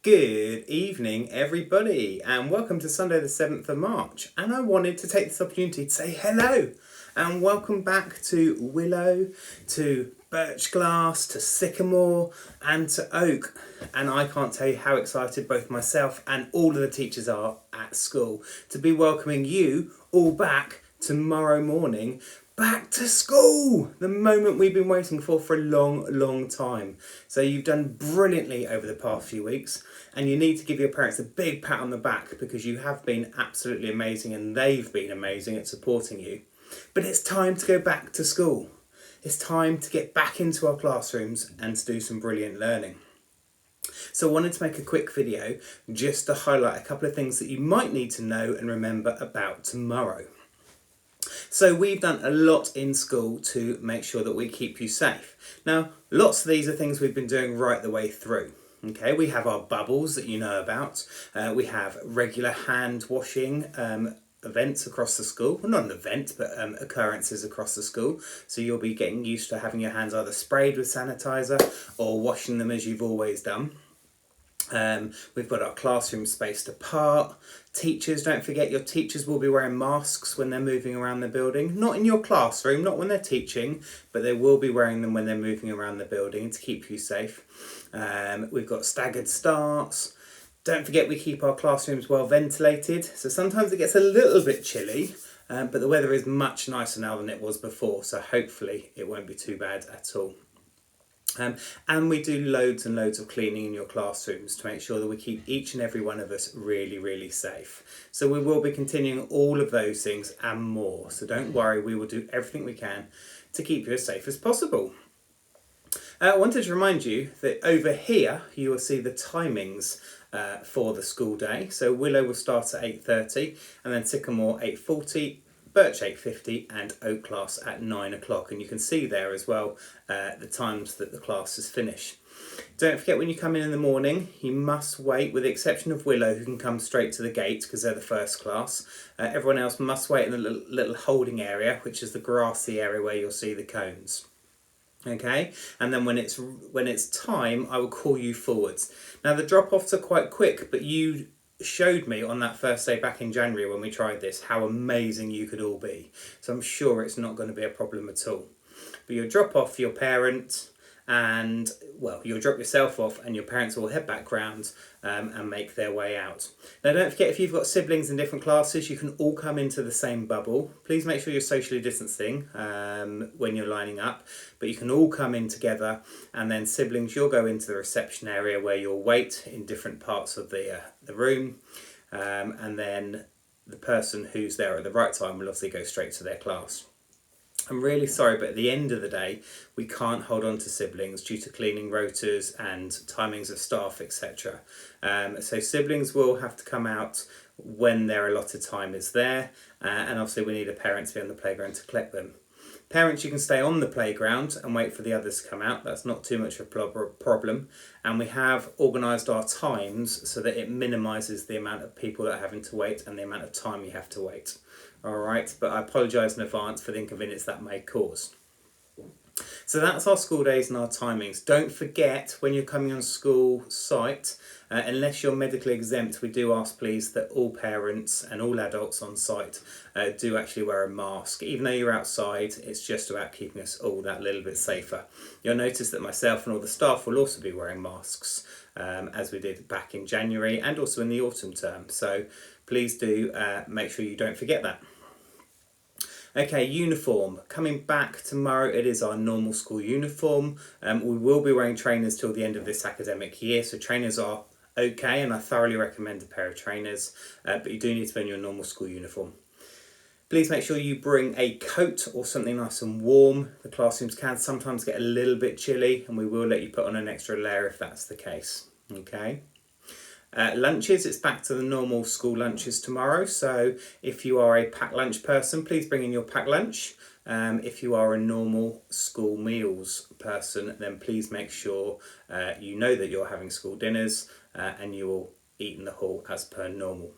Good evening, everybody, and welcome to Sunday the 7th of March. And I wanted to take this opportunity to say hello and welcome back to Willow, to Birch Glass, to Sycamore, and to Oak. And I can't tell you how excited both myself and all of the teachers are at school to be welcoming you all back tomorrow morning. Back to school! The moment we've been waiting for a long time. So you've done brilliantly over the past few weeks, and you need to give your parents a big pat on the back because you have been absolutely amazing and they've been amazing at supporting you. But it's time to go back to school. It's time to get back into our classrooms and to do some brilliant learning. So I wanted to make a quick video just to highlight a couple of things that you might need to know and remember about tomorrow. So we've done a lot in school to make sure that we keep you safe. Now, lots of these are things we've been doing right the way through. Okay, we have our bubbles that you know about. We have regular hand washing events across the school. Well, not an event, but occurrences across the school. So you'll be getting used to having your hands either sprayed with sanitizer or washing them as you've always done. We've got our classroom spaced apart. Teachers, don't forget your teachers will be wearing masks when they're moving around the building. Not in your classroom, not when they're teaching, but they will be wearing them when they're moving around the building to keep you safe. We've got staggered starts. Don't forget we keep our classrooms well ventilated. So sometimes it gets a little bit chilly, but the weather is much nicer now than it was before. So hopefully it won't be too bad at all. And we do loads and loads of cleaning in your classrooms to make sure that we keep each and every one of us really safe. So we will be continuing all of those things and more. So don't worry, we will do everything we can to keep you as safe as possible. I wanted to remind you that over here you will see the timings for the school day. So Willow will start at 8:30 and then Sycamore 8:40. Birch 8:50 and Oak class at 9 o'clock, and you can see there as well the times that the classes finish. Don't forget when you come in the morning you must wait, with the exception of Willow who can come straight to the gate because they're the first class. Everyone else must wait in the little holding area, which is the grassy area where you'll see the cones. Okay, and then when it's time I will call you forwards. Now the drop-offs are quite quick, but you showed me on that first day back in January when we tried this how amazing you could all be. So I'm sure it's not going to be a problem at all. But you'll drop off your parent and, well, you'll drop yourself off and your parents will head back round and make their way out. Now don't forget, if you've got siblings in different classes, you can all come into the same bubble. Please make sure you're socially distancing when you're lining up, but you can all come in together, and then siblings, you'll go into the reception area where you'll wait in different parts of the room, and then the person who's there at the right time will obviously go straight to their class. I'm really sorry, but at the end of the day, we can't hold on to siblings due to cleaning rotas and timings of staff, etc. So siblings will have to come out when their allotted time is there, and obviously we need a parent to be on the playground to collect them. Parents, you can stay on the playground and wait for the others to come out. That's not too much of a problem. And we have organised our times so that it minimises the amount of people that are having to wait and the amount of time you have to wait. All right, but I apologise in advance for the inconvenience that may cause. So that's our school days and our timings. Don't forget, when you're coming on school site, unless you're medically exempt, we do ask please that all parents and all adults on site do actually wear a mask. Even though you're outside, it's just about keeping us all that little bit safer. You'll notice that myself and all the staff will also be wearing masks, as we did back in January and also in the autumn term. So please do make sure you don't forget that. Okay, uniform. Coming back tomorrow, it is our normal school uniform. We will be wearing trainers till the end of this academic year, so trainers are okay, and I thoroughly recommend a pair of trainers, but you do need to be in your normal school uniform. Please make sure you bring a coat or something nice and warm. The classrooms can sometimes get a little bit chilly, and we will let you put on an extra layer if that's the case. Okay. Lunches, it's back to the normal school lunches tomorrow, so if you are a packed lunch person, please bring in your packed lunch. If you are a normal school meals person, then please make sure you know that you're having school dinners and you will eat in the hall as per normal.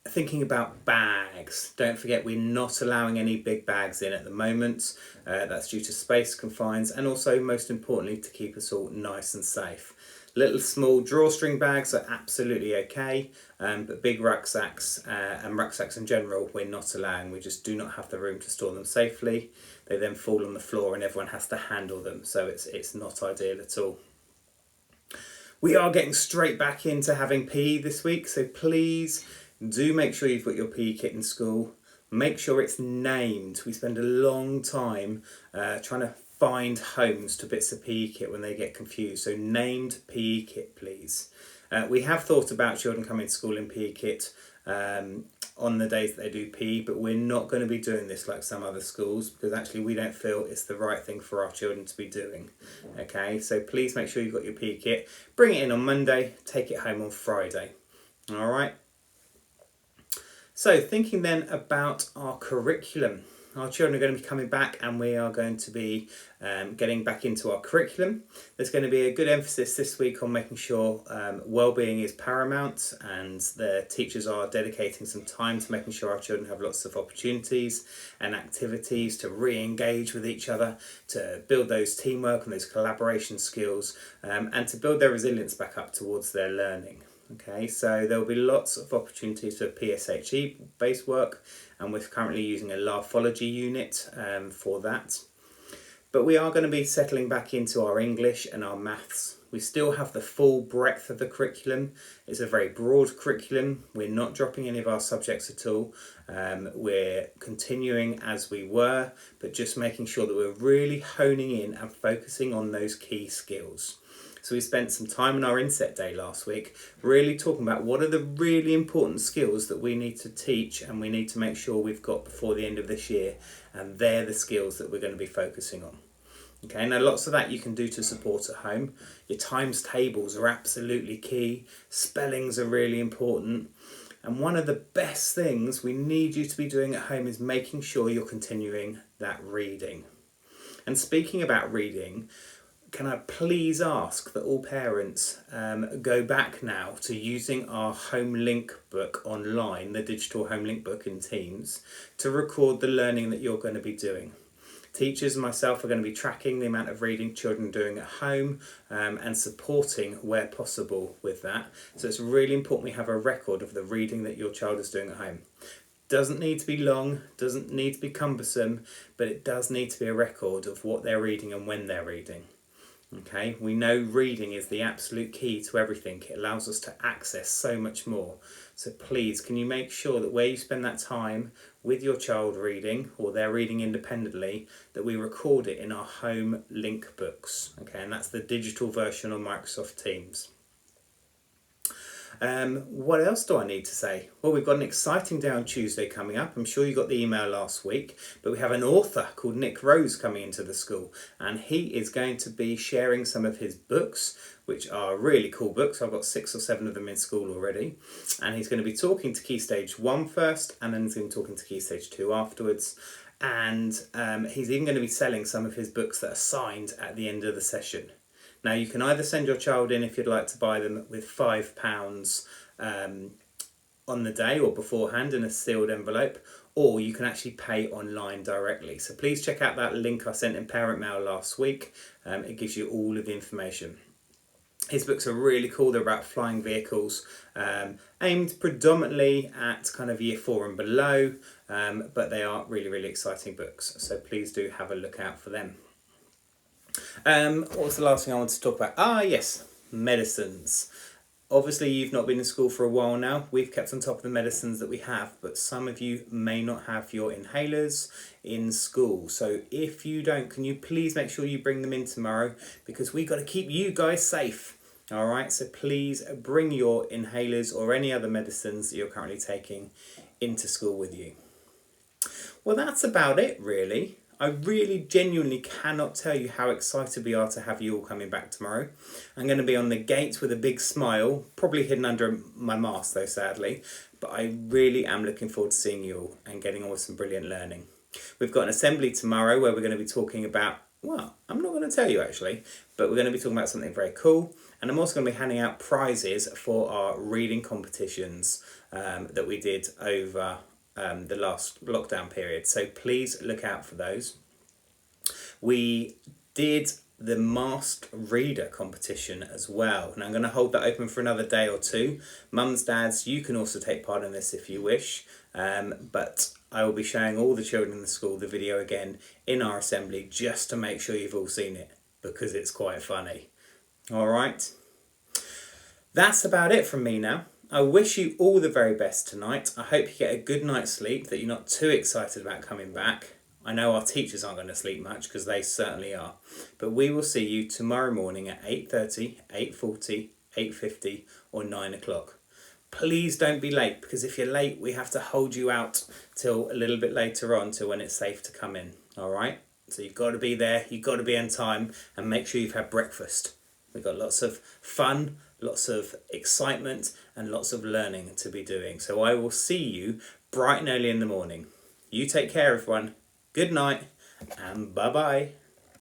Thinking about bags, don't forget we're not allowing any big bags in at the moment. That's due to space confines and also, most importantly, to keep us all nice and safe. Little small drawstring bags are absolutely okay, but big rucksacks and rucksacks in general we're not allowing. We just do not have the room to store them safely. They then fall on the floor and everyone has to handle them, so it's not ideal at all. We are getting straight back into having PE this week, so please do make sure you've got your PE kit in school. Make sure it's named. We spend a long time trying to find homes to bits of PE kit when they get confused. So named PE kit, please. We have thought about children coming to school in PE kit on the days that they do PE, but we're not going to be doing this like some other schools because actually we don't feel it's the right thing for our children to be doing. Okay, so please make sure you've got your PE kit. Bring it in on Monday, take it home on Friday. All right. So thinking then about our curriculum. Our children are going to be coming back and we are going to be getting back into our curriculum. There's going to be a good emphasis this week on making sure well-being is paramount, and the teachers are dedicating some time to making sure our children have lots of opportunities and activities to re-engage with each other, to build those teamwork and those collaboration skills, and to build their resilience back up towards their learning. Okay, so there will be lots of opportunities for PSHE based work, and we're currently using a Larphology unit for that. But we are going to be settling back into our English and our maths. We still have the full breadth of the curriculum. It's a very broad curriculum. We're not dropping any of our subjects at all. We're continuing as we were, but just making sure that we're really honing in and focusing on those key skills. So we spent some time on our inset day last week really talking about what are the really important skills that we need to teach and we need to make sure we've got before the end of this year, and they're the skills that we're going to be focusing on. Okay, now lots of that you can do to support at home. Your times tables are absolutely key. Spellings are really important. And one of the best things we need you to be doing at home is making sure you're continuing that reading. And speaking about reading, can I please ask that all parents go back now to using our home link book online, the digital home link book in Teams, to record the learning that you're going to be doing. Teachers and myself are going to be tracking the amount of reading children are doing at home and supporting where possible with that. So it's really important we have a record of the reading that your child is doing at home. Doesn't need to be long, doesn't need to be cumbersome, but it does need to be a record of what they're reading and when they're reading. Okay, we know reading is the absolute key to everything. It allows us to access so much more. So please, can you make sure that where you spend that time with your child reading, or they're reading independently, that we record it in our home link books. Okay, and that's the digital version on Microsoft Teams. What else do I need to say? Well, we've got an exciting day on Tuesday coming up. I'm sure you got the email last week, but we have an author called Nick Rose coming into the school, and he is going to be sharing some of his books, which are really cool books. I've got 6 or 7 of them in school already, and he's going to be talking to Key Stage 1 first, and then he's going to be talking to Key Stage 2 afterwards. And he's even going to be selling some of his books that are signed at the end of the session. Now, you can either send your child in if you'd like to buy them with £5 on the day or beforehand in a sealed envelope, or you can actually pay online directly. So please check out that link I sent in Parent Mail last week. It gives you all of the information. His books are really cool. They're about flying vehicles, aimed predominantly at kind of year 4 and below, but they are really, really exciting books. So please do have a look out for them. What was the last thing I wanted to talk about? Yes, medicines. Obviously, you've not been in school for a while now. We've kept on top of the medicines that we have, but some of you may not have your inhalers in school. So if you don't, can you please make sure you bring them in tomorrow, because we've got to keep you guys safe. All right, so please bring your inhalers or any other medicines that you're currently taking into school with you. Well, that's about it, really. I really genuinely cannot tell you how excited we are to have you all coming back tomorrow. I'm going to be on the gate with a big smile, probably hidden under my mask though, sadly, but I really am looking forward to seeing you all and getting on with some brilliant learning. We've got an assembly tomorrow where we're going to be talking about Well, I'm not going to tell you actually, but we're going to be talking about something very cool. And I'm also going to be handing out prizes for our reading competitions that we did over the last lockdown period. So please look out for those. We did the masked reader competition as well, and I'm going to hold that open for another day or two. Mums, dads, you can also take part in this if you wish, but I will be showing all the children in the school the video again in our assembly just to make sure you've all seen it, because it's quite funny. All right, that's about it from me now. I wish you all the very best tonight. I hope you get a good night's sleep, that you're not too excited about coming back. I know our teachers aren't going to sleep much, because they certainly are. But we will see you tomorrow morning at 8:30, 8:40, 8:50 or 9 o'clock. Please don't be late, because if you're late, we have to hold you out till a little bit later on, till when it's safe to come in. All right? So you've got to be there, you've got to be on time, and make sure you've had breakfast. We've got lots of fun, lots of excitement, and lots of learning to be doing. So I will see you bright and early in the morning. You take care, everyone. Good night, and bye-bye.